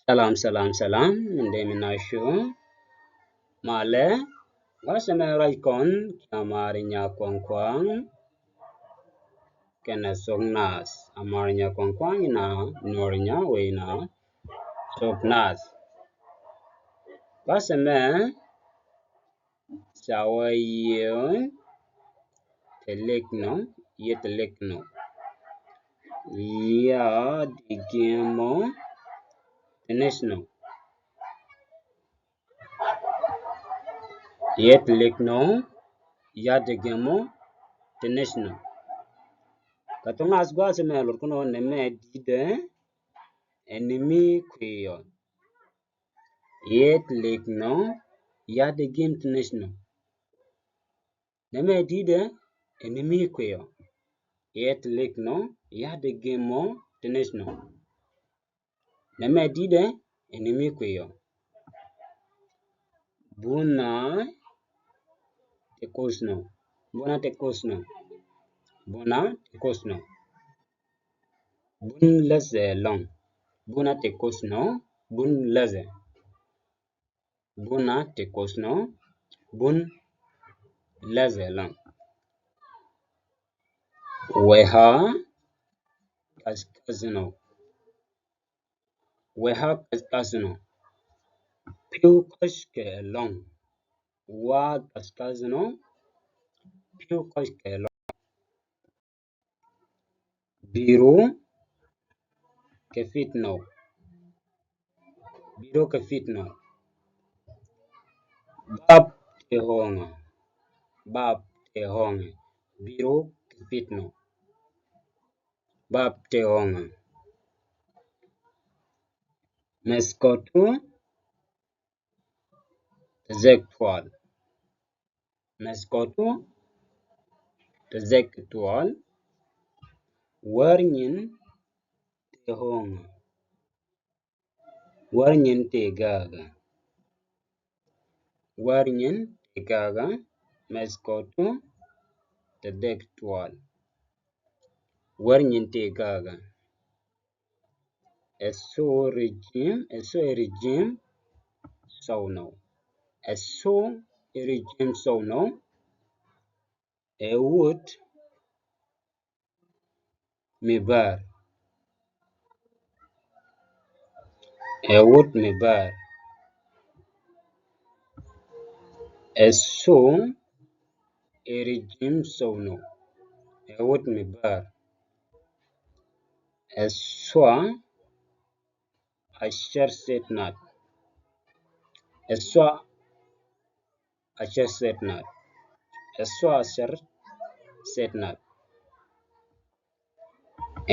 ሰላም እንደምናችሁ ማለ ዋሰመራይኮን ከአማርኛ ቋንቋ ከነሶግናስ አማርኛ ቋንቋና ኖርኛ ወይና ሶግናስ ዋሰመ ሳወየን ትልቅ ነው የትልቅ ነው ያ ደግሞ ትንሽ ነው የትልቅ ነው ያ ደግሞ ትንሽ ነው ከቶማስ ጋር ስመልኩ ነው ነመዲደ enemy ኩዮ የትልቅ ነው ያ ደግሞ ትንሽ ነው ነመዲደ enemy ኩዮ የትልቅ ነው ያ ደግሞ ትንሽ ነው ነመዲደ enemy ኩዮ ቡና ትኩስ ነው ቡና ትኩስ ነው ቡና ትኩስ ነው ቡን ለዘለም ቡና ትኩስ ነው ቡን ለዘ ቡና ትኩስ ነው ቡን ለዘለም ውሃ ቀዝቃዝ ነው ውሃ ቀዝቃዝ ነው ፒው ቀዝቃዝ ዋ ቀዝቃዝ ነው ፒው ቀዝቃዝ ቢሮ ከፊት ነው ቢሮ ከፊት ነው ባብ የሆነ ቢሮ ከፊት ነው ባብ የሆነ መስኮቱ ተዘግቷል መስኮቱ ተዘግቷል ወርኝን ተሆነ ወርኝን ተጋጋ ወርኝን ተጋጋ መስኮቱ ተዘግቷል ወርኝን ተጋጋ እሱ ረጅም ሰው ነው እሱ ረጅም ሰው ነው እውድ ሚባር እሱ ረጅም ሰው ነው እውድ ሚባር እሷ አሸር ሴት ናት እሷ አሸር ሴት ናት እሷ አሸር ሴት ናት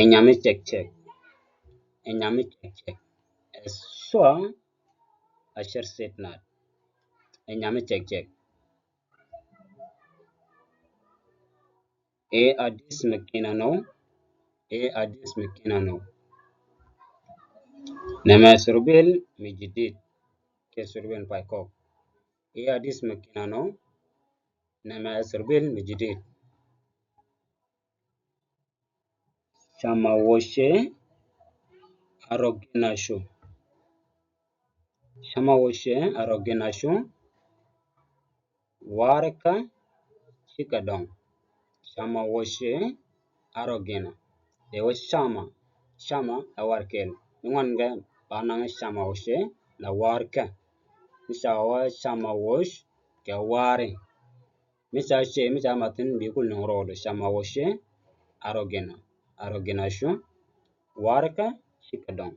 እኛ መጨክጨክ እሷ አሸር ሴት ናት እኛ መጨክጨክ አዲስ መኪና ነው ነመስሩቤል ሚጅዲት ከሱርቤን ፓይኮክ አዲስ መኪና ነው ነመስሩቤል ሚጅዲት ሻማዎሼ አሮጌ ናቸው ዋርካ ሽቀዶን ሻማዎሼ አሮጌ ነው ሻማ አዋርኬል ንዋንገ ባናንገ ሻማዎሼ ለዋርከ ሻማዎች ከዋሬ ሚቻማትን ቢኩል ንሮዶ ሻማዎሼ አሮጌ ናቸው ዋርካ ሽቀዶን